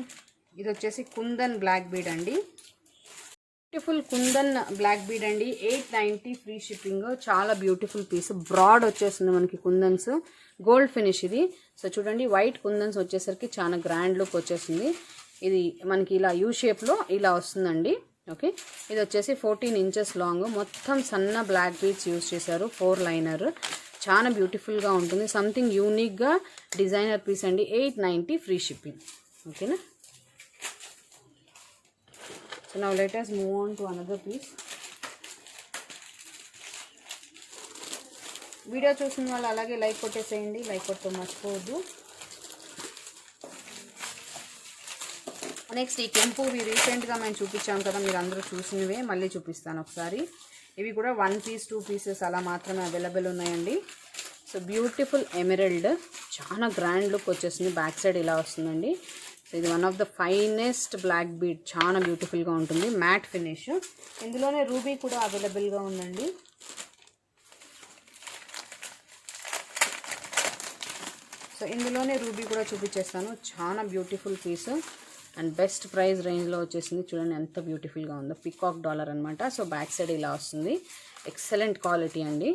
[SPEAKER 1] ఇది వచ్చేసి కుందన్ బ్లాక్ బీడ్ అండి. బ్యూటిఫుల్ కుందన్ బ్లాక్ బీడ్ అండి, 890 ఫ్రీ షిప్పింగ్. చాలా బ్యూటిఫుల్ పీస్, బ్రాడ్ వచ్చేస్తుంది మనకి కుందన్స్. గోల్డ్ ఫినిష్ ఇది. సో చూడండి, వైట్ కుందన్స్ వచ్చేసరికి చాలా గ్రాండ్ లుక్ వచ్చేసింది. ఇది మనకి ఇలా యూ షేప్లో ఇలా వస్తుందండి. ఓకే, ఇది వచ్చేసి 14 ఇంచెస్ లాంగ్. మొత్తం సన్న బ్లాక్ బీడ్స్ యూజ్ చేశారు, 4 లైనర్. చాలా బ్యూటిఫుల్గా ఉంటుంది. సంథింగ్ యూనిక్గా డిజైనర్ పీస్ అండి, 890 ఫ్రీ షిప్పింగ్. ఓకేనా. So now let us move on to another piece. Video చూసిన వాళ్ళు అలాగే లైక్ కొట్టేసేయండి, లైక్ కొట్టడం మర్చిపోవద్దు. నెక్స్ట్ ఈ కెంపువి రీసెంట్గా మేము చూపించాం కదా, మీరు అందరూ చూసినవే మళ్ళీ చూపిస్తాను ఒకసారి. ఇవి కూడా 1 పీస్ 2 పీసెస్ అలా మాత్రమే అవైలబుల్ ఉన్నాయండి. సో బ్యూటిఫుల్ ఎమరల్డ్, చాలా గ్రాండ్ లుక్ వచ్చేసింది. బ్యాక్ సైడ్ ఇలా వస్తుందండి. సో ఇది one of the finest black bead, చాలా బ్యూటిఫుల్గా ఉంటుంది. Matte finish. ఇందులోనే రూబీ కూడా అవైలబుల్గా ఉందండి. సో ఇందులోనే రూబీ కూడా చూపించేస్తాను. చాలా beautiful piece and best price రేంజ్లో వచ్చేసింది. చూడండి ఎంత బ్యూటిఫుల్గా ఉందో, పికాక్ డాలర్ అనమాట. సో బ్యాక్ సైడ్ ఇలా వస్తుంది. ఎక్సలెంట్ క్వాలిటీ అండి,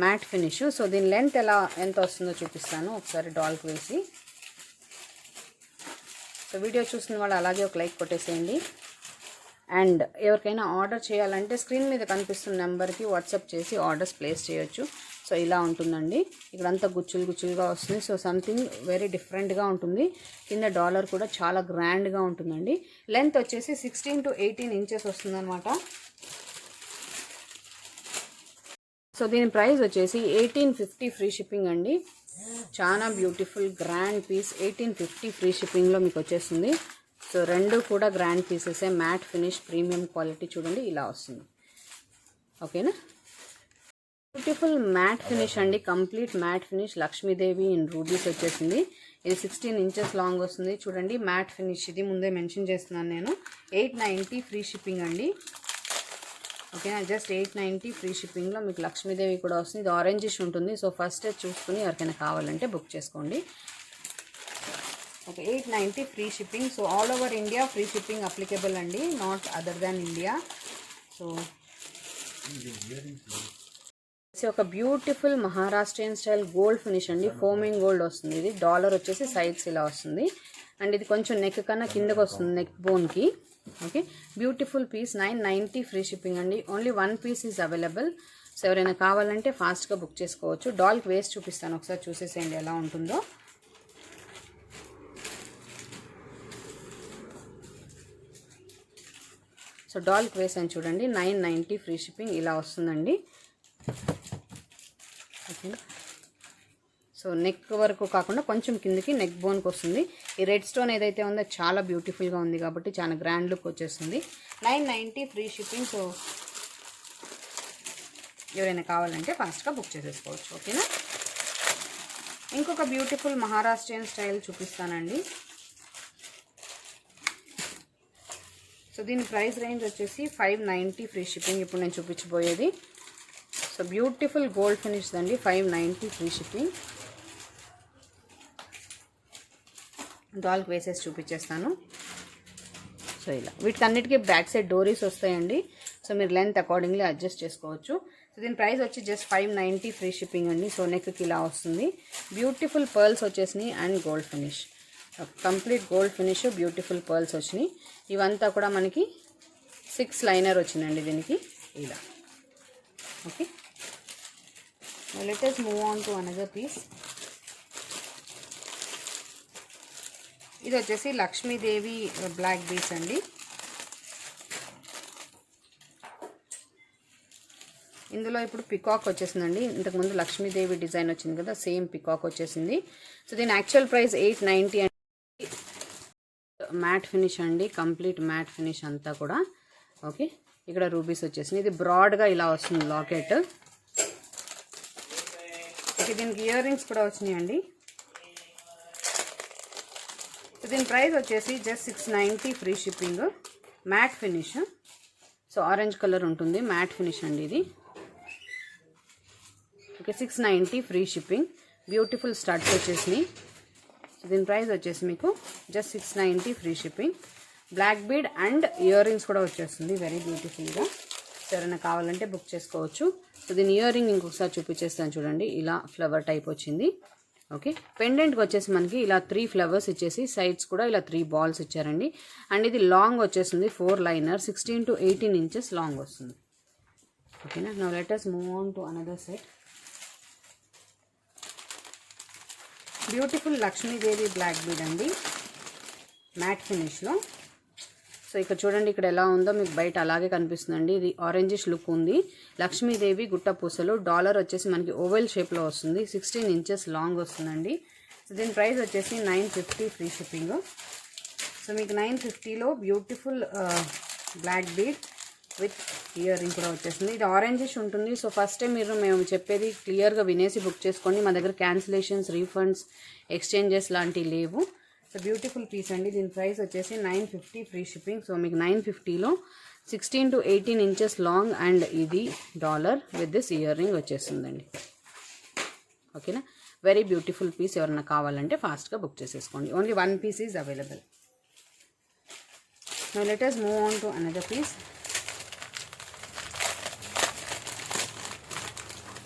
[SPEAKER 1] మ్యాట్ ఫినిష్. సో దీని లెంత్ ఎంత వస్తుందో చూపిస్తాను ఒకసారి డాల్కి వేసి. సో వీడియో చూసిన వాళ్ళు అలాగే ఒక లైక్ కొట్టేసేయండి. అండ్ ఎవరికైనా ఆర్డర్ చేయాలంటే స్క్రీన్ మీద కనిపిస్తున్న నెంబర్కి వాట్సాప్ చేసి ఆర్డర్స్ ప్లేస్ చేయొచ్చు. సో ఇలా ఉంటుందండి, ఇక్కడంతా గుచ్చులు గుచ్చులుగా వస్తుంది. సో సంథింగ్ వెరీ డిఫరెంట్గా ఉంటుంది. కింద డాలర్ కూడా చాలా గ్రాండ్గా ఉంటుందండి. లెంత్ వచ్చేసి 16 to 18 ఇంచెస్ వస్తుందన్నమాట. సో దీని ప్రైస్ వచ్చేసి 1850 ఫ్రీ షిప్పింగ్ అండి. చాలా బ్యూటిఫుల్ గ్రాండ్ పీస్, 1850 ఫ్రీ షిప్పింగ్లో మీకు వచ్చేస్తుంది. సో రెండు కూడా గ్రాండ్ పీసెసే, మ్యాట్ ఫినిష్, ప్రీమియం క్వాలిటీ. చూడండి ఇలా వస్తుంది. ఓకేనా, బ్యూటిఫుల్ మ్యాట్ ఫినిష్ అండి, complete matte finish. Lakshmidevi in rubies వచ్చేసింది. ఇది 16 ఇంచెస్ లాంగ్ వస్తుంది. చూడండి మ్యాట్ ఫినిష్, ఇది ముందే మెన్షన్ చేస్తున్నాను నేను. 890 ఫ్రీ షిప్పింగ్ అండి. ఓకేనా, జస్ట్ 890 ఫ్రీ షిప్పింగ్లో మీకు లక్ష్మీదేవి కూడా వస్తుంది. ఇది ఆరెంజిష్ ఉంటుంది. సో ఫస్ట్ చూసుకుని ఎవరికైనా కావాలంటే బుక్ చేసుకోండి. Okay, 890 free shipping. So all over India free shipping applicable అండి, not other than India. So ఒక beautiful Maharashtrian style gold finish అండి, ఫోమింగ్ గోల్డ్ వస్తుంది. ఇది డాలర్ వచ్చేసి సైడ్స్ ఇలా వస్తుంది. అండ్ ఇది కొంచెం నెక్ కన్నా కిందకు వస్తుంది, నెక్ బోన్కి. Okay, beautiful piece, 990 free shipping అండి. Only 1 piece is available. So ఎవరైనా కావాలంటే ఫాస్ట్గా బుక్ చేసుకోవచ్చు. డాల్కి వేస్ట్ చూపిస్తాను, ఒకసారి చూసేసేయండి ఎలా ఉంటుందో. సో డాల్కి వేసాను చూడండి, 990 ఫ్రీ షిప్పింగ్ ఇలా వస్తుందండి. ఓకే, సో సో నెక్ వరకు కాకుండా కొంచెం కిందికి నెక్ బోన్కి వస్తుంది. ఈ రెడ్ స్టోన్ ఏదైతే ఉందో చాలా బ్యూటిఫుల్గా ఉంది కాబట్టి చాలా గ్రాండ్ లుక్ వచ్చేస్తుంది. 990 ఫ్రీ షిప్పింగ్. సో ఎవరైనా కావాలంటే ఫాస్ట్గా బుక్ చేసేసుకోవచ్చు. ఓకేనా. ఇంకొక బ్యూటిఫుల్ మహారాష్ట్రియన్ స్టైల్ చూపిస్తానండి. సో దీని ప్రైస్ రేంజ్ వచ్చేసి 590 ఫ్రీ షిప్పింగ్. ఇప్పుడు నేను చూపించబోయేది సో బ్యూటిఫుల్ గోల్డ్ ఫినిష్ అండి. 590 ఫ్రీ షిప్పింగ్. డాల్కి వేసేసి చూపించేస్తాను. సో ఇలా వీటికన్నిటికీ బ్యాక్ సైడ్ డోరీస్ వస్తాయండి. సో మీరు లెంత్ అకార్డింగ్లీ అడ్జస్ట్ చేసుకోవచ్చు. సో దీని ప్రైస్ వచ్చి జస్ట్ 590 ఫ్రీ షిప్పింగ్ అండి. సో నెక్కి ఇలా వస్తుంది. బ్యూటిఫుల్ పర్ల్స్ వచ్చేసినాయి and gold finish, complete gold finish, beautiful pearls వచ్చినాయి. ఇవంతా కూడా మనకి 6 లైనర్ వచ్చిందండి దీనికి ఇలా. Okay, let us move on to another piece. ఇది వచ్చేసి లక్ష్మీదేవి బ్లాక్ బీడ్స్ అండి. ఇందులో ఇప్పుడు పికాక్ వచ్చేసిందండి. ఇంతకుముందు లక్ష్మీదేవి డిజైన్ వచ్చింది కదా, సేమ్ పికాక్ వచ్చేసింది. సో దీని యాక్చువల్ ప్రైస్ 890 అండి. మ్యాట్ ఫినిష్ అండి, కంప్లీట్ మ్యాట్ ఫినిష్ అంతా కూడా. ఓకే, ఇక్కడ రూబీస్ వచ్చేసింది. ఇది బ్రాడ్గా ఇలా వస్తుంది లాకెట్. ఓకే, దీనికి ఇయర్ రింగ్స్ కూడా వచ్చినాయండి. సో దీని ప్రైస్ వచ్చేసి just 690 free shipping. Matte finish. So orange colour ఉంటుంది, మ్యాట్ ఫినిష్ అండి ఇది. Okay, 690 free shipping. Beautiful studs వచ్చేసినాయి. సో దీని ప్రైస్ వచ్చేసి మీకు just 690 free shipping. Black bead and ear rings కూడా వచ్చేస్తుంది వెరీ బ్యూటిఫుల్గా. సో ఎవరైనా కావాలంటే బుక్ చేసుకోవచ్చు. సో దీని ఇయర్ రింగ్ ఇంకొకసారి చూపించేస్తాను చూడండి. ఇలా ఫ్లవర్ టైప్ వచ్చింది. ఓకే, పెండెంట్కి వచ్చేసి మనకి ఇలా 3 ఫ్లవర్స్ ఇచ్చేసి సైడ్స్ కూడా ఇలా 3 బాల్స్ ఇచ్చారండి. అండ్ ఇది లాంగ్ వచ్చేసింది 4 లైనర్, 16 to 18 ఇంచెస్ లాంగ్ వస్తుంది. ఓకేనా. Now let us move on to another set. Beautiful Lakshmidevi black bead అండి, మ్యాట్ ఫినిష్లో. సో ఇక్కడ చూడండి, ఇక్కడ ఎలా ఉందో మీకు బయట అలాగే కనిపిస్తుందండి. ఇది ఆరెంజిష్ లుక్ ఉంది. లక్ష్మీదేవి గుట్ట పూసలు. డాలర్ వచ్చేసి మనకి ఓవెల్ షేప్లో వస్తుంది. 16 ఇంచెస్ లాంగ్ వస్తుందండి. సో దీని ప్రైస్ వచ్చేసి 950 ఫ్రీ షిప్పింగ్. సో మీకు 950లో beautiful black bead with ear ring కూడా వచ్చేస్తుంది. ఇది ఆరెంజిష్ ఉంటుంది. సో ఫస్ట్ టైం మేము చెప్పేది క్లియర్గా వినేసి బుక్ చేసుకోండి. మా దగ్గర క్యాన్సిలేషన్స్, రీఫండ్స్, ఎక్స్చేంజెస్ లాంటివి లేవు. సో బ్యూటిఫుల్ పీస్ అండి. దీని ప్రైస్ వచ్చేసి 950 ఫ్రీ షిప్పింగ్. సో మీకు 950లో 16 to 18 ఇంచెస్ లాంగ్ అండ్ ఇది dollar with this ear ring వచ్చేస్తుందండి. ఓకేనా. Very beautiful piece. ఎవరన్నా కావాలంటే ఫాస్ట్గా బుక్ చేసేసుకోండి. Only 1 piece is available. Now let us move on to another piece.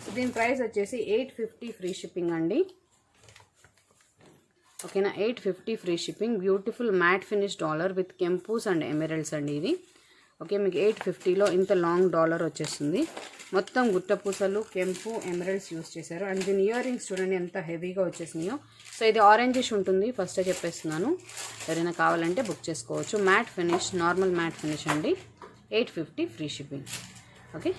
[SPEAKER 1] So దీని ప్రైస్ వచ్చేసి 850 ఫ్రీ షిప్పింగ్ అండి. ఓకేనా, 850 free shipping. Beautiful matte finish dollar with కెంపూస్ అండ్ ఎమెరల్డ్స్ అండి ఇది. ఓకే, మీకు 850లో ఇంత లాంగ్ డాలర్ వచ్చేస్తుంది. మొత్తం గుట్టపూసలు, కెంపు, ఎమెరల్డ్స్ యూస్ చేశారు. అండ్ దీని ఇయర్ రింగ్స్ చూడండి ఎంత హెవీగా వచ్చేసినాయో. సో ఇది ఆరెంజిష్ ఉంటుంది, ఫస్టే చెప్పేస్తున్నాను. ఎవరైనా కావాలంటే బుక్ చేసుకోవచ్చు. Matte finish, normal matte finish అండి. 850 ఫ్రీ షిప్పింగ్. ఓకే,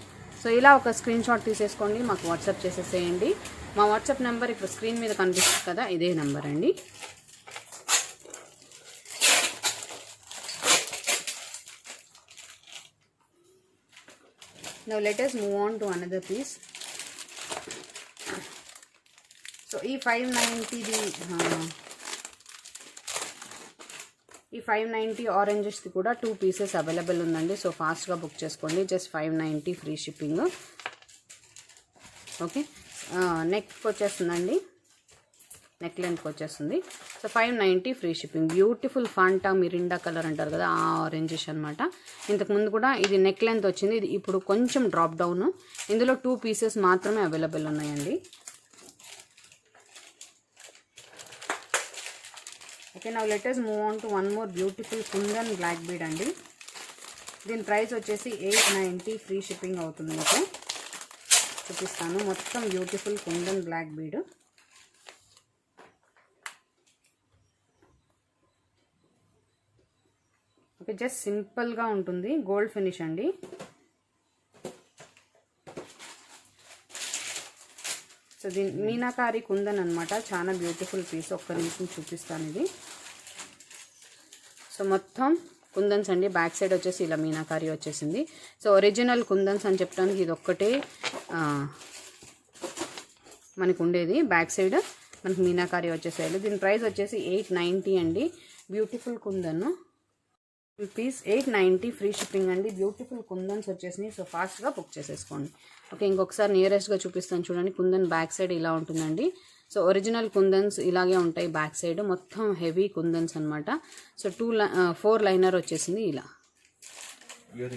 [SPEAKER 1] సో ఇలా ఒక స్క్రీన్ షాట్ తీసేసుకోండి, మాకు వాట్సాప్ చేసేసేయండి. మా వాట్సాప్ నెంబర్ ఇక్కడ స్క్రీన్ మీద కనిపిస్తుంది కదా, ఇదే నెంబర్ అండి. Now let us move on to another piece. So ఈ 590 ఆరెంజెస్ది కూడా 2 పీసెస్ అవైలబుల్ ఉందండి. సో ఫాస్ట్గా బుక్ చేసుకోండి. Just 590 free shipping. ఓకే, నెక్కి వచ్చేస్తుందండి, నెక్ లెంత్కి వచ్చేస్తుంది. So 590 free shipping. Beautiful Fanta Mirinda colour అంటారు కదా, ఆ ఆరెంజిష్ అనమాట. ఇంతకుముందు కూడా ఇది నెక్ లెంత్ వచ్చింది. ఇది ఇప్పుడు కొంచెం డ్రాప్ డౌన్. ఇందులో 2 పీసెస్ మాత్రమే అవైలబుల్ ఉన్నాయండి. Okay, now let us move on to one more beautiful kundan black bead అండి. దీని ప్రైస్ వచ్చేసి 890 ఫ్రీ షిప్పింగ్ అవుతుంది. మీకు చూపిస్తాను. మొత్తం beautiful kundan black bead. Okay, just సింపుల్గా ఉంటుంది. గోల్డ్ ఫినిష్ అండి. సో దీని మీనాకారి కుందన్ అనమాట, చాలా బ్యూటిఫుల్ పీస్. ఒక్క నిమిషం చూపిస్తాను ఇది. సో మొత్తం కుందన్స్ అండి. బ్యాక్ సైడ్ వచ్చేసి ఇలా మీనాకారి వచ్చేసింది. సో ఒరిజినల్ కుందన్స్ అని చెప్పడానికి ఇది ఒక్కటే మనకు ఉండేది. బ్యాక్ సైడ్ మనకి మీనాకారి వచ్చేసేయాలి. దీని ప్రైస్ వచ్చేసి 890 అండి. Beautiful kundan piece 890 free shipping అండి. బ్యూటిఫుల్ కుందన్స్ వచ్చేసినాయి. సో ఫాస్ట్గా బుక్ చేసేసుకోండి. ఓకే, ఇంకొకసారి నియరెస్ట్గా చూపిస్తాను చూడండి. కుందన్ బ్యాక్ సైడ్ ఇలా ఉంటుందండి. సో ఒరిజినల్ కుందన్స్ ఇలాగే ఉంటాయి బ్యాక్ సైడ్. మొత్తం హెవీ కుందన్స్ అనమాట. సో 4 లైనర్ వచ్చేసింది ఇలా.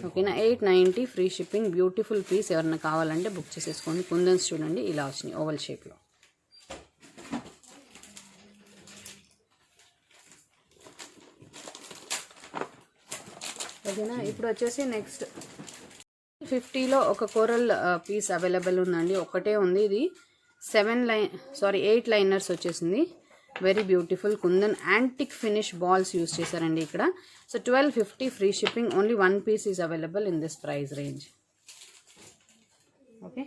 [SPEAKER 1] ఓకేనా, 890 ఫ్రీ షిప్పింగ్. Beautiful piece. ఎవరైనా కావాలంటే బుక్ చేసేసుకోండి. కుందన్స్ చూడండి ఇలా వచ్చినాయి ఓవల్ షేప్లో. ఓకేనా, ఇప్పుడు వచ్చేసి నెక్స్ట్ 50లో ఒక కోరల్ పీస్ అవైలబుల్ ఉందండి. ఒకటే ఉంది. ఇది 8 లైనర్స్ వచ్చేసింది. Very beautiful kundan antique finish balls use చేశారండి ఇక్కడ. So 1250 free shipping. Only 1 piece is available in this price range. Okay,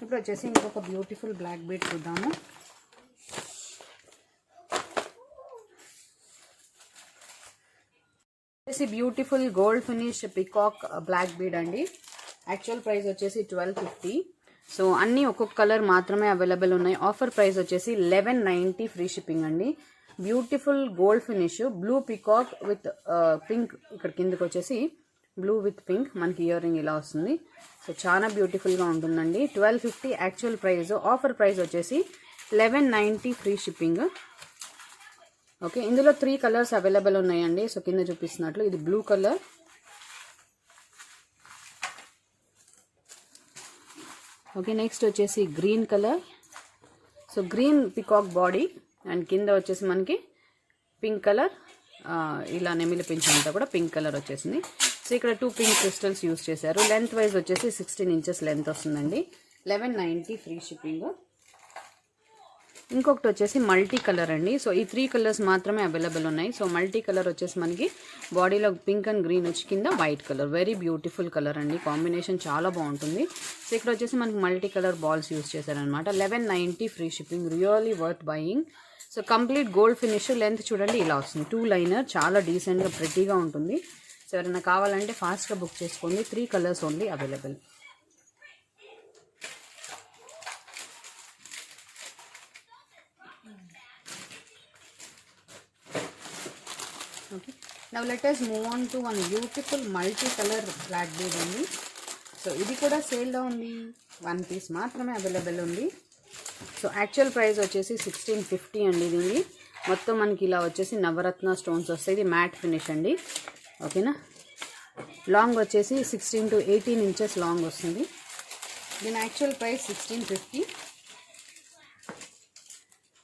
[SPEAKER 1] ఇప్పుడు వచ్చేసి ఇంకొక బ్యూటిఫుల్ బ్లాక్ బీడ్ చూద్దాము. వచ్చేసి beautiful gold finish peacock black bead అండి. యాక్చువల్ ప్రైస్ వచ్చేసి 1250. సో అన్నీ ఒక్కొక్క కలర్ మాత్రమే అవైలబుల్ ఉన్నాయి. ఆఫర్ ప్రైస్ వచ్చేసి 1190 ఫ్రీ షిప్పింగ్ అండి. Beautiful gold finish blue peacock with pink. ఇక్కడ కిందకి వచ్చేసి బ్లూ విత్ పింక్ మనకి ఇయర్ రింగ్ ఇలా వస్తుంది. సో చాలా బ్యూటిఫుల్గా ఉంటుందండి. 1250 యాక్చువల్ ప్రైస్. ఆఫర్ ప్రైస్ వచ్చేసి 1190 ఫ్రీ షిప్పింగ్. ఓకే, ఇందులో 3 కలర్స్ అవైలబుల్ ఉన్నాయండి. సో కింద చూపిస్తున్నట్లు ఇది బ్లూ కలర్, ఓకే, నెక్స్ట్ వచ్చేసి green colour. So green peacock body and కింద వచ్చేసి మనకి పింక్ కలర్. ఇలా నెమిలి పింఛంతా కూడా పింక్ కలర్ వచ్చేసింది. సో ఇక్కడ 2 పింక్ క్రిస్టల్స్ యూస్ చేశారు. లెంత్ వైజ్ వచ్చేసి 16 ఇంచెస్ లెంత్ వస్తుందండి. 1190 ఫ్రీ షిప్పింగ్. ఇంకొకటి వచ్చేసి మల్టీ కలర్ అండి. సో ఈ 3 కలర్స్ మాత్రమే అవైలబుల్ ఉన్నాయి. సో మల్టీ కలర్ వచ్చేసి మనకి బాడీలో పింక్ అండ్ గ్రీన్ వచ్చి కింద white colour. Very beautiful colour అండి. కాంబినేషన్ చాలా బాగుంటుంది. సో ఇక్కడ వచ్చేసి మనకి మల్టీ కలర్ బాల్స్ యూస్ చేశారనమాట. 1190 free shipping. Really worth buying. So complete gold finish. Length చూడండి ఇలా వస్తుంది. 2 లైనర్. చాలా డీసెంట్గా ప్రెట్టీగా ఉంటుంది. సో ఎవరైనా కావాలంటే ఫాస్ట్గా బుక్ చేసుకోండి. 3 colours only available. Okay, now let us move on to one beautiful multi-color black bead అండి. సో ఇది కూడా సేల్లో ఉంది. 1 పీస్ మాత్రమే అవైలబుల్ ఉంది. సో యాక్చువల్ ప్రైస్ వచ్చేసి 1650 అండి. దీన్ని మొత్తం మనకి ఇలా వచ్చేసి నవరత్న స్టోన్స్ వస్తాయి. ఇది మ్యాట్ ఫినిష్ అండి. ఓకేనా, లాంగ్ వచ్చేసి 16 to 18 ఇంచెస్ లాంగ్ వస్తుంది. దీని యాక్చువల్ ప్రైస్ 1650.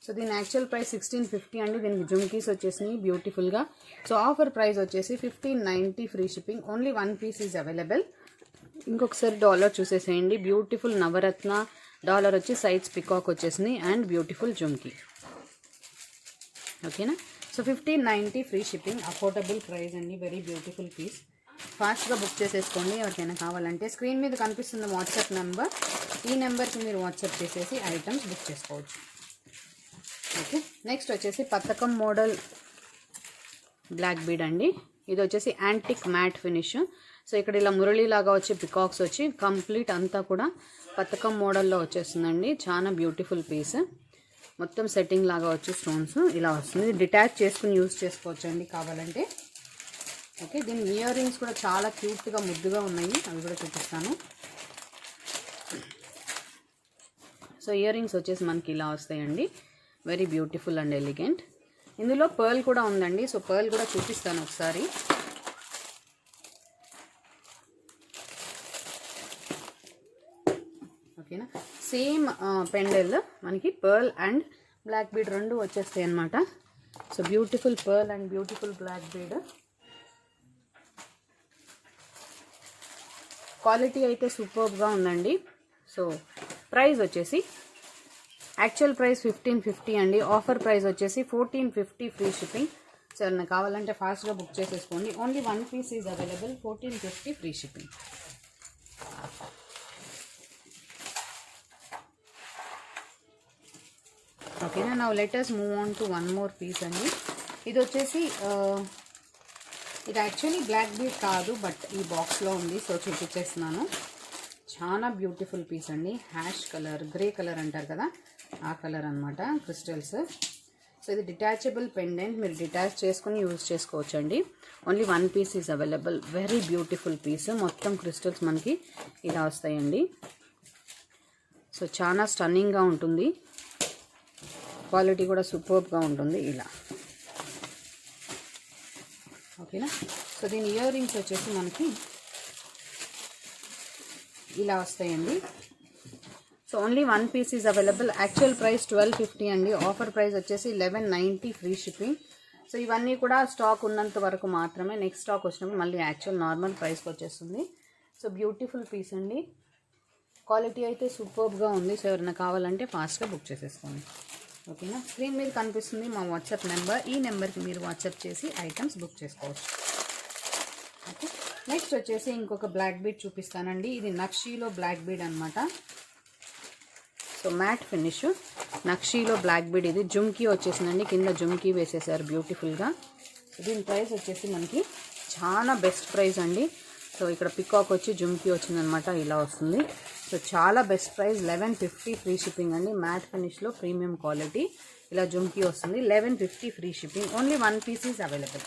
[SPEAKER 1] సో దీని యాక్చువల్ ప్రైస్ 1650 అండి. దీనికి జుమ్కీస్ వచ్చేసినాయి బ్యూటిఫుల్గా. సో ఆఫర్ ప్రైస్ వచ్చేసి 1590 free shipping. Only 1 piece is available. ఇంకొకసారి డాలర్ చూసేసేయండి. బ్యూటిఫుల్ నవరత్న డాలర్ వచ్చి సైడ్స్ పికాక్ వచ్చేసింది అండ్ బ్యూటిఫుల్ జుమ్కీ. ఓకేనా, so 1590 free shipping. Affordable price అండి. Very beautiful piece. ఫాస్ట్గా బుక్ చేసేసుకోండి. ఎవరికైనా కావాలంటే స్క్రీన్ మీద కనిపిస్తున్న వాట్సాప్ నెంబర్, ఈ నెంబర్కి మీరు వాట్సాప్ చేసేసి ఐటమ్స్ బుక్ చేసుకోవచ్చు. ఓకే, నెక్స్ట్ వచ్చేసి పతకం మోడల్ బ్లాక్ బీడ్ అండి. ఇది వచ్చేసి యాంటిక్ మ్యాట్ ఫినిష్. సో ఇక్కడ ఇలా మురళీలాగా వచ్చి పికాక్స్ వచ్చి కంప్లీట్ అంతా కూడా పతకం మోడల్లో వచ్చేస్తుందండి. చాలా బ్యూటిఫుల్ పీస్. మొత్తం సెట్టింగ్ లాగా వచ్చి స్టోన్స్ ఇలా వస్తుంది. డిటాచ్ చేసుకుని యూజ్ చేసుకోవచ్చు అండి కావాలంటే. ఓకే, దీని ఇయర్ రింగ్స్ కూడా చాలా క్యూట్గా ముద్దుగా ఉన్నాయి. అవి కూడా చూపిస్తాను. సో ఇయర్ రింగ్స్ వచ్చేసి మనకి ఇలా వస్తాయండి. Very beautiful and elegant. ఇందులో పర్ల్ కూడా ఉందండి. సో పర్ల్ కూడా చూపిస్తాను ఒకసారి. ఓకేనా, సేమ్ పెండల్ మనకి పర్ల్ అండ్ బ్లాక్ బీడ్ రెండు వచ్చేస్తాయి అన్నమాట. So beautiful pearl and beautiful black bead. Quality అయితే సూపర్గా ఉందండి. సో ప్రైస్ వచ్చేసి యాక్చువల్ ప్రైస్ 1550 అండి. ఆఫర్ ప్రైస్ వచ్చేసి 1450 ఫ్రీ షిప్పింగ్. సో ఏమన్నా కావాలంటే ఫాస్ట్గా బుక్ చేసేసుకోండి. Only 1 piece is available. 1450 free shipping. ఓకేనా. Now let us move on to one more piece అండి. ఇది వచ్చేసి ఇది యాక్చువల్లీ బ్లాక్ బీడ్ కాదు, బట్ ఈ బాక్స్లో ఉంది, సో చూపించేస్తున్నాను. చాలా బ్యూటిఫుల్ పీస్ అండి. హ్యాష్ కలర్, గ్రే కలర్ అంటారు కదా, ఆ కలర్ అనమాట క్రిస్టల్స్. సో ఇది డిటాచబుల్ పెండెంట్, మీరు డిటాచ్ చేసుకుని యూజ్ చేసుకోవచ్చు అండి. Only one piece is available. Very beautiful piece. మొత్తం క్రిస్టల్స్ మనకి ఇలా వస్తాయండి. సో చాలా స్టన్నింగ్గా ఉంటుంది, క్వాలిటీ కూడా సూపర్బ్గా ఉంటుంది ఇలా. ఓకేనా. సో దీని ఇయర్ రింగ్స్ వచ్చేసి మనకి ఇలా వస్తాయండి. So only one piece is available. Actual price 1250 అండి, ఆఫర్ ప్రైస్ వచ్చేసి 1190 ఫ్రీ షిప్పింగ్. సో ఇవన్నీ కూడా స్టాక్ ఉన్నంత వరకు మాత్రమే. నెక్స్ట్ స్టాక్ వచ్చినప్పుడు మళ్ళీ యాక్చువల్ నార్మల్ ప్రైస్కి వచ్చేస్తుంది. సో బ్యూటిఫుల్ పీస్ అండి, క్వాలిటీ అయితే సూపర్బ్గా ఉంది. సో ఎవరైనా కావాలంటే ఫాస్ట్గా బుక్ చేసేసుకోండి. ఓకేనా. స్క్రీన్ మీద కనిపిస్తుంది మా వాట్సాప్ నెంబర్. ఈ నెంబర్కి మీరు వాట్సాప్ చేసి ఐటమ్స్ బుక్ చేసుకోవచ్చు. ఓకే. నెక్స్ట్ వచ్చేసి ఇంకొక బ్లాక్ బీడ్ చూపిస్తానండి. ఇది నక్షీలో బ్లాక్ బీడ్ అనమాట. సో మ్యాట్ ఫినిష్ నక్షీలో బ్లాక్ బీడ్. ఇది జుమ్కీ వచ్చేసిందండి, కింద జుమ్కీ వేసేసారు బ్యూటిఫుల్గా. దీని ప్రైస్ వచ్చేసి మనకి చాలా బెస్ట్ ప్రైస్ అండి. సో ఇక్కడ పికాక్ వచ్చి జుమ్కీ వచ్చిందనమాట, ఇలా వస్తుంది. సో చాలా బెస్ట్ ప్రైస్ 1150 ఫ్రీ షిప్పింగ్ అండి. మ్యాట్ ఫినిష్లో ప్రీమియం క్వాలిటీ, ఇలా జుమ్కీ వస్తుంది. 1150 free shipping. Only one piece is available.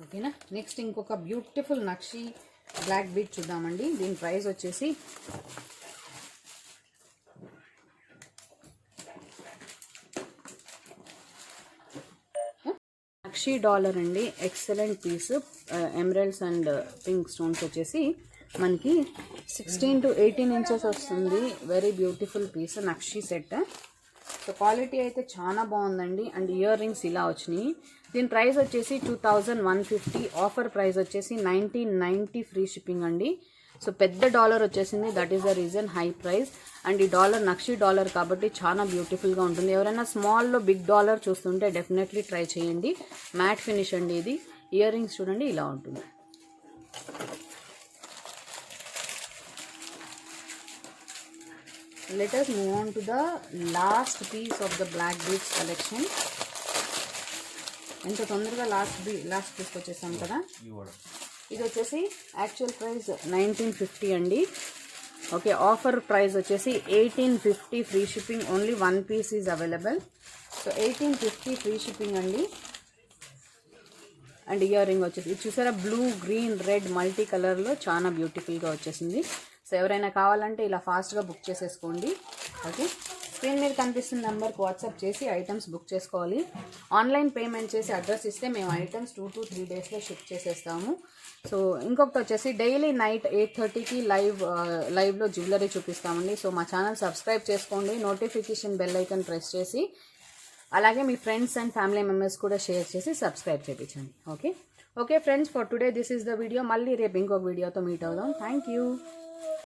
[SPEAKER 1] ఓకేనా. నెక్స్ట్ ఇంకొక బ్యూటిఫుల్ నక్షీ బ్లాక్ బీడ్ చూద్దామండి. దీని ప్రైస్ వచ్చేసి నక్షీ డాలర్ అండి. Excellent piece. Emeralds and pink stones వచ్చేసి మనకి 16 to 18 ఇంచెస్ వస్తుంది. Very beautiful piece nakshi set. So quality అయితే చాలా బాగుందండి. అండ్ ఇయర్ రింగ్స్ ఇలా వచ్చినాయి. దీని ప్రైస్ వచ్చేసి 2150. ఆఫర్ ప్రైస్ వచ్చేసి 1990 ఫ్రీ షిప్పింగ్ అండి. సో పెద్ద డాలర్ వచ్చేసింది, that is the reason high price. And ఈ డాలర్ నక్షీ డాలర్ కాబట్టి చాలా బ్యూటిఫుల్గా ఉంటుంది. ఎవరైనా స్మాల్లో బిగ్ డాలర్ చూస్తుంటే డెఫినెట్లీ ట్రై చేయండి. మ్యాట్ ఫినిష్ అండి ఇది. ఇయర్ రింగ్స్ చూడండి ఇలా ఉంటుంది. Let us move on to the last piece of the black beads collection. ఎంత తొందరగా లాస్ట్ పీస్కి వచ్చేసాం కదా. ఇది వచ్చేసి యాక్చువల్ ప్రైస్ 1950 అండి. ఓకే. ఆఫర్ ప్రైస్ వచ్చేసి 1850 free shipping. Only one piece is available. So 1850 free shipping అండి. అండ్ ఇయర్ రింగ్ వచ్చేసి ఇది చూసారా, బ్లూ, గ్రీన్, రెడ్ మల్టీ కలర్లో చాలా బ్యూటిఫుల్గా వచ్చేసింది. సో ఎవరైనా కావాలంటే ఇలా ఫాస్ట్గా బుక్ చేసేసుకోండి. ఓకే. స్క్రీన్ మీద కనిపిస్తున్న నెంబర్కి వాట్సాప్ చేసి ఐటమ్స్ బుక్ చేసుకోవాలి. ఆన్లైన్ పేమెంట్ చేసి అడ్రస్ ఇస్తే మేము ఐటమ్స్ 2 to 3 డేస్లో షిప్ చేసేస్తాము. సో ఇంకొకటి వచ్చేసి డైలీ నైట్ 8:30కి లైవ్లో జ్యువెలరీ చూపిస్తామండి. సో మా ఛానల్ సబ్స్క్రైబ్ చేసుకోండి, నోటిఫికేషన్ బెల్ ఐకాన్ ప్రెస్ చేసి, అలాగే మీ ఫ్రెండ్స్ అండ్ ఫ్యామిలీ మెంబర్స్ కూడా షేర్ చేసి సబ్స్క్రైబ్ చేయించండి. Okay friends, for today this is the video. మళ్ళీ రేపు ఇంకొక వీడియోతో మీట్ అవుదాం. Thank you.